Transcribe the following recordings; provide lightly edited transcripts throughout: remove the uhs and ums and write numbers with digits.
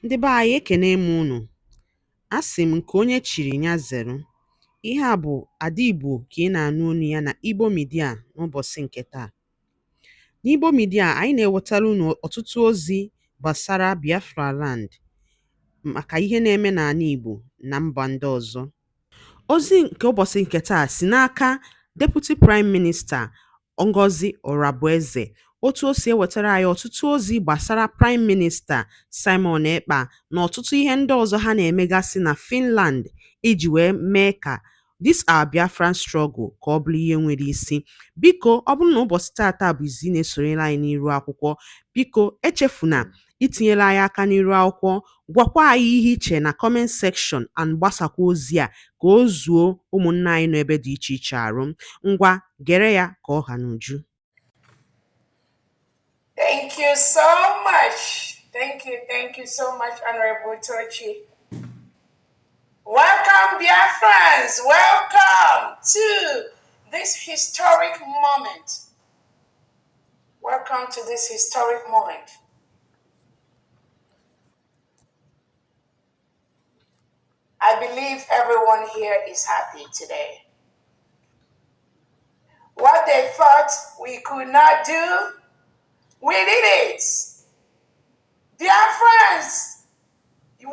Ndị be anyị ekene m unu. Asị m nke onye chiri ya zere. Ihe a bụ Ada Igbo ka ị na-anụ olu ya na Igbo Media n'ụbọchị nke taa. N'Igbo Media anyị na-ewetara unu ọtụtụ ozi gbasara Biafra land maka ihe na-eme n'ala Igbo na mba ndị ọzọ. Ozi nke ụbọchị nke taa si n'aka Deputy Prime Minister Ngozi Orabueze, otu o si ewetara anyị ọtụtụ ozi gbasara Prime Minister Simon Ekpa na ọtụtụ ihe ndị ọzọ ha na-emegasị na Finland iji wee mee ka this our Biafran struggle ka ọ bụrụ ihe nwere isi. Biko ọ bụrụ na ụbọchị tata bụ izi na-esonyere anyị n'iru akwụkwọ, biko echefuna itinyela anyị aka n'iru akwụkwọ, gwakwa anyị ihe iche na comment section and gbasakwa ozi a ka o zuo ụmụnne anyị nọ ebe dị iche iche arụ. Ngwa gere ya ka ọ ha n'uju. Thank you so much. Thank you so much, Honorable Tochi. Welcome, Biafrans. Welcome to this historic moment. Welcome to this historic moment. I believe everyone here is happy today. What they thought we could not do, we did it. Biafrans,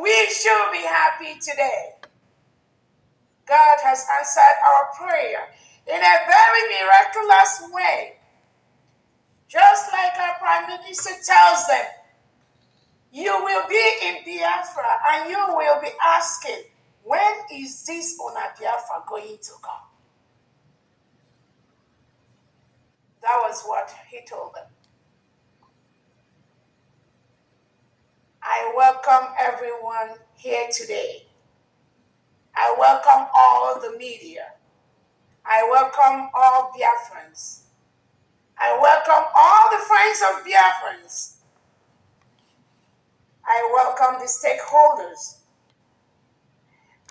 we should be happy today. God has answered our prayer in a very miraculous way. Just like our Prime Minister tells them, you will be in Biafra and you will be asking, when is this Una Biafra going to come? That was what he told them. I welcome everyone here today. I welcome all the media. I welcome all Biafrans. I welcome all the friends of Biafrans. I welcome the stakeholders.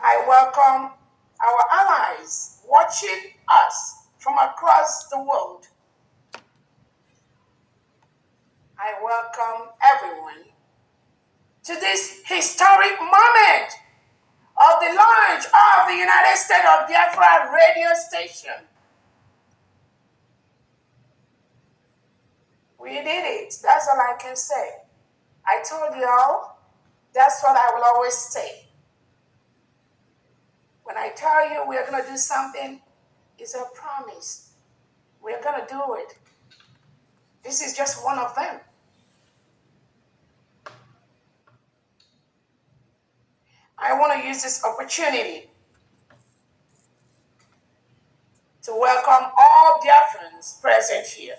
I welcome our allies watching us from across the world. I welcome everyone to this historic moment of the launch of the United States of Biafra radio station. We did it. That's all I can say. I told you all, that's what I will always say. When I tell you we're going to do something, it's a promise. We're going to do it. This is just one of them. I want to use this opportunity to welcome all Biafrans present here.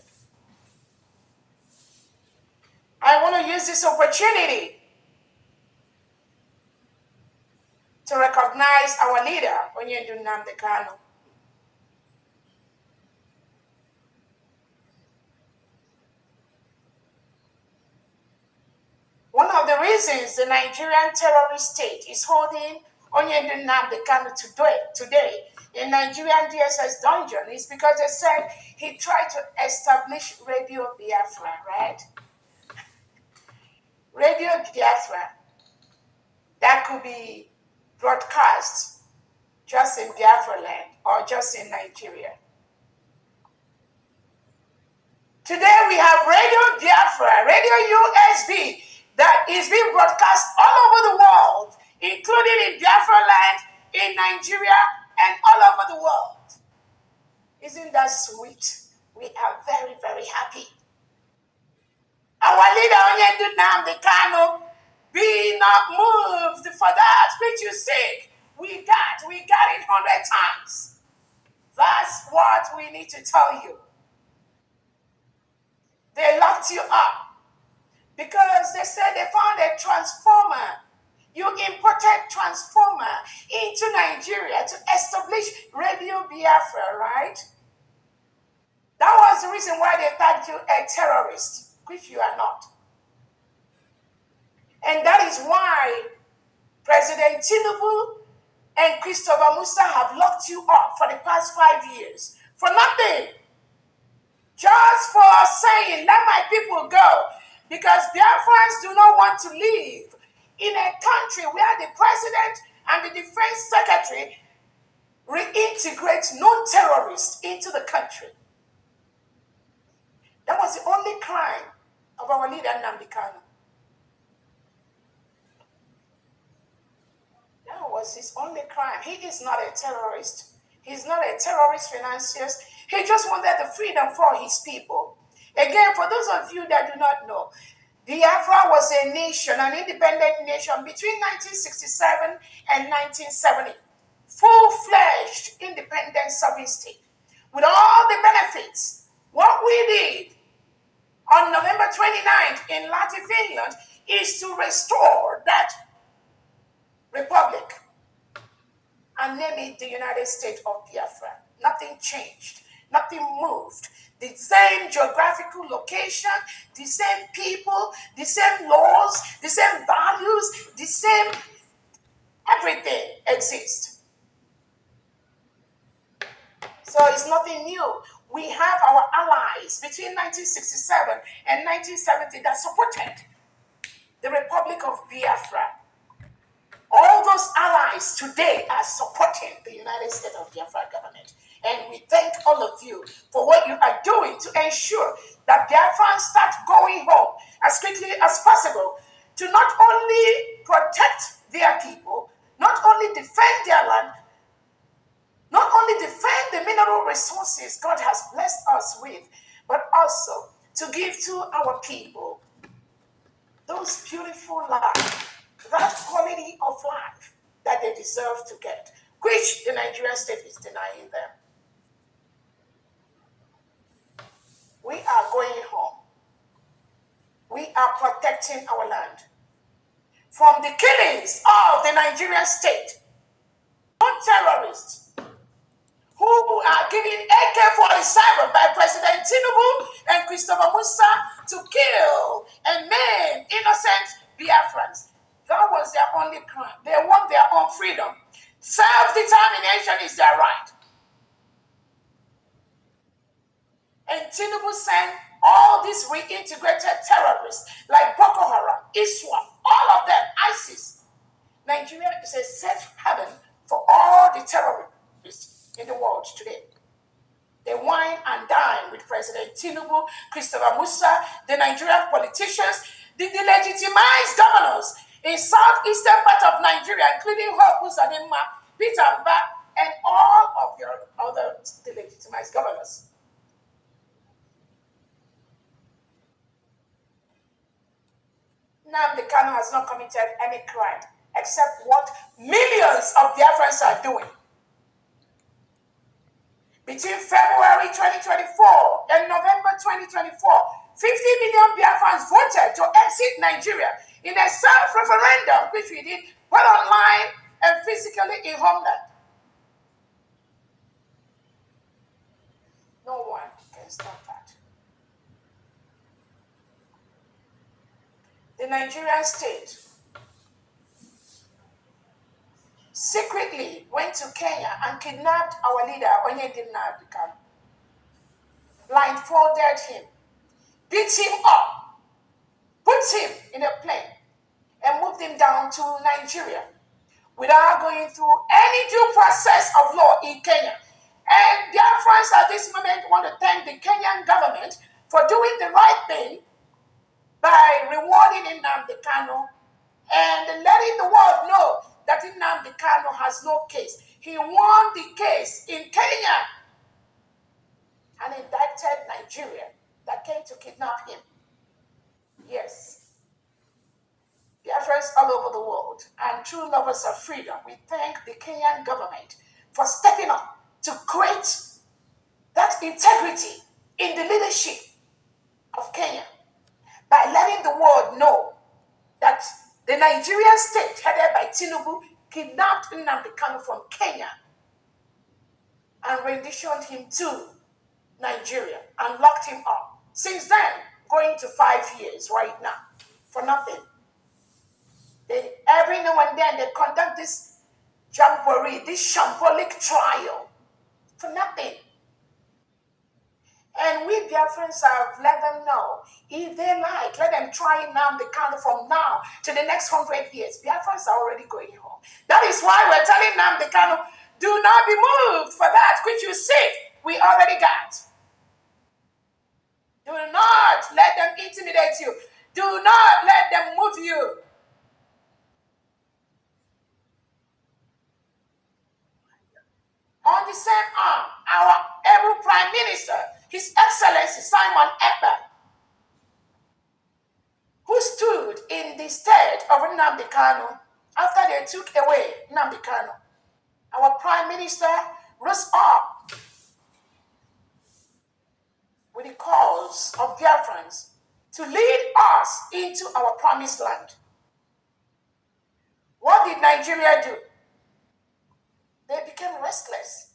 I want to use this opportunity to recognize our leader, NNAMDI KANU. One of the reasons the Nigerian terrorist state is holding NNAMDI KANU today in Nigerian DSS dungeon is because they said he tried to establish Radio Biafra, right? Radio Biafra, that could be broadcast just in Biafra land or just in Nigeria. Today we have Radio Biafra, Radio USB, that is being broadcast all over the world, including in Biafra land, in Nigeria, and all over the world. Isn't that sweet? We are very, very happy. Our leader, NNAMDI KANU, be not moved for that which you seek. We got it 100 times. That's what we need to tell you. They locked you up because they said they found a transformer. You imported transformer into Nigeria to establish Radio Biafra, right? That was the reason why they tagged you a terrorist, which you are not. And that is why President Tinubu and Christopher Musa have locked you up for the past 5 years for nothing. Just for saying, let my people go. Because Biafrans do not want to live in the president and the defense secretary reintegrate non-terrorists into the country. That was the only crime of our leader, NNAMDI KANU. That was his only crime. He is not a terrorist. He's not a terrorist financier. He just wanted the freedom for his people. Again, for those of you that do not know, Biafra was a nation, an independent nation between 1967 and 1970. Full-fledged independent sovereign state with all the benefits. What we did on November 29th in Latin Finland is to restore that republic and name it the United States of Biafra. Nothing changed, nothing moved. The same geographical location, the same people, the same laws, the same values, the same everything exists. So it's nothing new. We have our allies between 1967 and 1970 that supported the Republic of Biafra. All those allies today are supporting the United States of Biafra government. And we thank all of you for what you are doing to ensure that Biafrans start going home as quickly as possible to not only protect their people, not only defend their land, not only defend the mineral resources God has blessed us with, but also to give to our people those beautiful lives, that quality of life that they deserve to get, which the Nigerian state is denying them. We are going home. We are protecting our land from the killings of the Nigerian state, non-terrorists who are giving AK-47 by President Tinubu and Christopher Musa to kill and maim innocent Biafrans. That was their only crime. They want their own freedom. Self-determination is their right. And Tinubu sent all these reintegrated terrorists like Boko Haram, ISWAP, all of them, ISIS. Nigeria is a safe haven for all the terrorists in the world today. They wine and dine with President Tinubu, Christopher Musa, the Nigerian politicians, the legitimized governors in southeastern part of Nigeria, including Hope Uzodinma, Peter Mba, and all of your other legitimized governors. NNAMDI KANU has not committed any crime except what millions of Biafrans are doing. Between February 2024 and November 2024, 50 million Biafrans voted to exit Nigeria in a self-referendum, which we did both online and physically in homeland. No one can stop that. The Nigerian state secretly went to Kenya and kidnapped our leader, NNAMDI KANU, blindfolded him, beat him up, put him in a plane, and moved him down to Nigeria without going through any due process of law in Kenya. And Biafrans at this moment want to thank the Kenyan government for doing the right thing by rewarding NNAMDI KANU and letting the world know that NNAMDI KANU has no case. He won the case in Kenya and indicted Nigeria that came to kidnap him. Yes. Biafrans all over the world and true lovers of freedom, we thank the Kenyan government for stepping up to create that integrity in the leadership of Kenya by letting the world know that the Nigerian state, headed by Tinubu, kidnapped NNAMDI KANU from Kenya and renditioned him to Nigeria and locked him up. Since then, going to 5 years right now for nothing. Every now and then they conduct this jamboree, this shambolic trial for nothing. And we Biafrans have let them know, if they like, let them try NNAMDI KANU from now to the next 100 years. Biafrans are already going home. That is why we're telling NNAMDI KANU, do not be moved for that which you seek, we already got. Do not let them intimidate you. Do not let them move you. On the same arm, our able Prime Minister, His Excellency Simon Ekpa, who stood in the stead of NNAMDI KANU after they took away NNAMDI KANU. Our Prime Minister rose up with the cause of Biafrans to lead us into our promised land. What did Nigeria do? They became restless.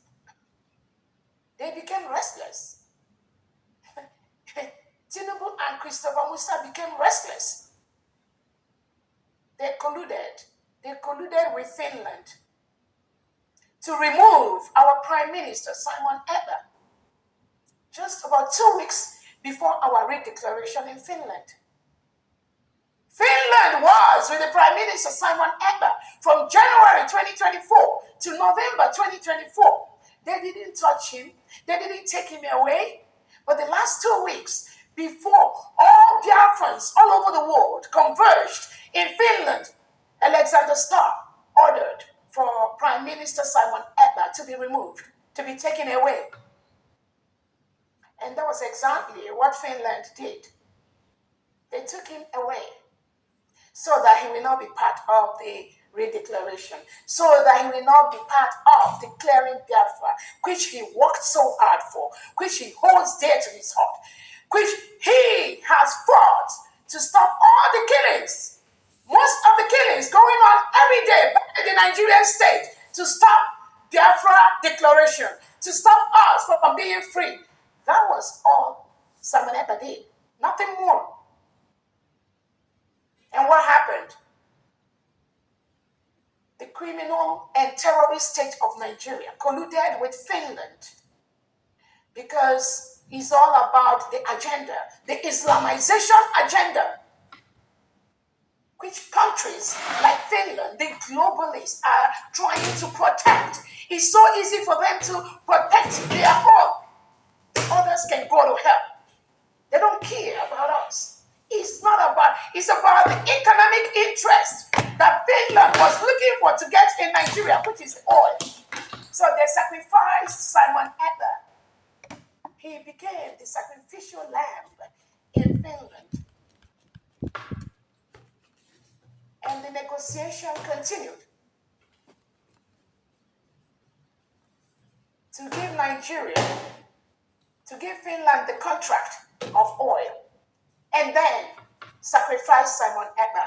They became restless. Tinubu and Christopher Musa became restless. They colluded. They colluded with Finland to remove our Prime Minister, Simon Ekpa, just about 2 weeks before our redeclaration in Finland. Finland was with the Prime Minister Simon Ekpa from January 2024 to November 2024. They didn't touch him. They didn't take him away. But the last 2 weeks, before all Biafrans all over the world converged in Finland, Alexander Starr ordered for Prime Minister Simon Ekpa to be removed, to be taken away. And that was exactly what Finland did. They took him away so that he will not be part of the redeclaration, so that he will not be part of declaring Biafra, which he worked so hard for, which he holds dear to his heart, which he has fought to stop all the killings, most of the killings going on every day by the Nigerian state, to stop Biafra declaration, to stop us from being free. That was all Simon Ekpa did, nothing more. And what happened? The criminal and terrorist state of Nigeria colluded with Finland because it's all about the agenda, the Islamization agenda, which countries like Finland, the globalists, are trying to protect. It's so easy for them to protect their own. The others can go to hell. They don't care about us. It's not about, it's about the economic interest that Finland was looking for to get in Nigeria, which is oil. So they sacrificed Simon Ekpa. He became the sacrificial lamb in Finland. And the negotiation continued to give Nigeria, to give Finland the contract of oil, and then sacrifice Simon Ekpa.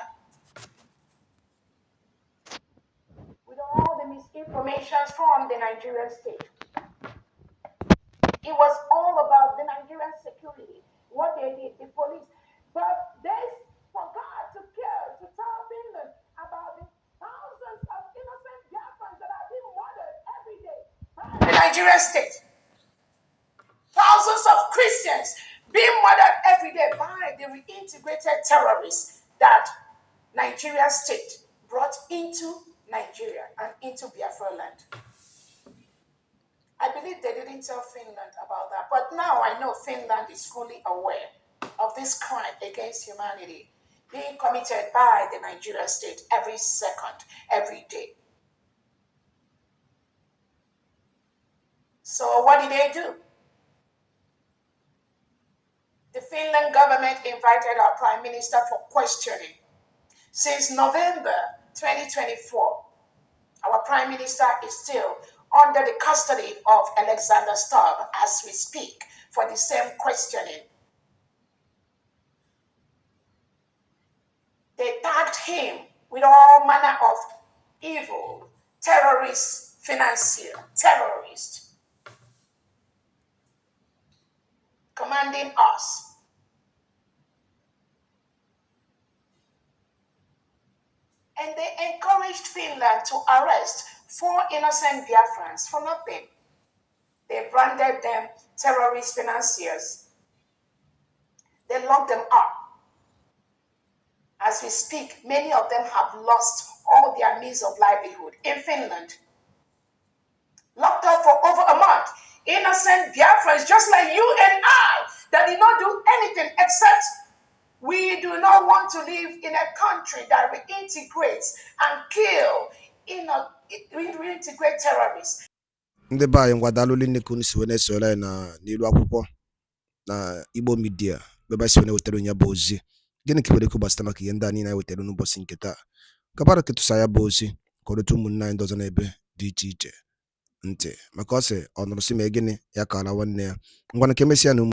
With all the misinformation from the Nigerian state. It was all about the Nigerian security, what they did, the police. But they forgot to care, to tell Finland about the thousands of innocent Biafrans that are being murdered every day by the Nigerian state. Thousands of Christians being murdered every day by the reintegrated terrorists that Nigerian state brought into Nigeria and into Biafra land. I believe they didn't tell Finland about that. But now I know Finland is fully aware of this crime against humanity being committed by the Nigerian state every second, every day. So what did they do? The Finland government invited our Prime Minister for questioning. Since November 2024, our Prime Minister is still under the custody of Alexander Stubb as we speak for the same questioning. They tagged him with all manner of evil, terrorist, financier, terrorist, commanding us. And they encouraged Finland to arrest 4 innocent Biafrans for nothing. They branded them terrorist financiers. They locked them up. As we speak, many of them have lost all their means of livelihood in Finland. Locked up for over a month. Innocent Biafrans, just like you and I, that did not do anything except we do not want to live in a country that reintegrates and kill, reintegrate terrorists. Ndị be anyị ngwadalụ nne ka unu si wee na-esore na n'ilu akwụkwọ na Igbo midia ebe si wee wetara onye bụ ozi. Gịnị ka nwere gbasara maka ihe ndị a niile anyị wetara n'ụbọchị nke taa? Kabara ketụsa ya bụ ozi ka ọ rute ụmụnne anyị ndị ọzọ n'ebe dị iche iche ntị, maka ọ sị ọ nụrụ si ma gịnị ya ka ala nwanne ya. Ngwanụ ka emesịa na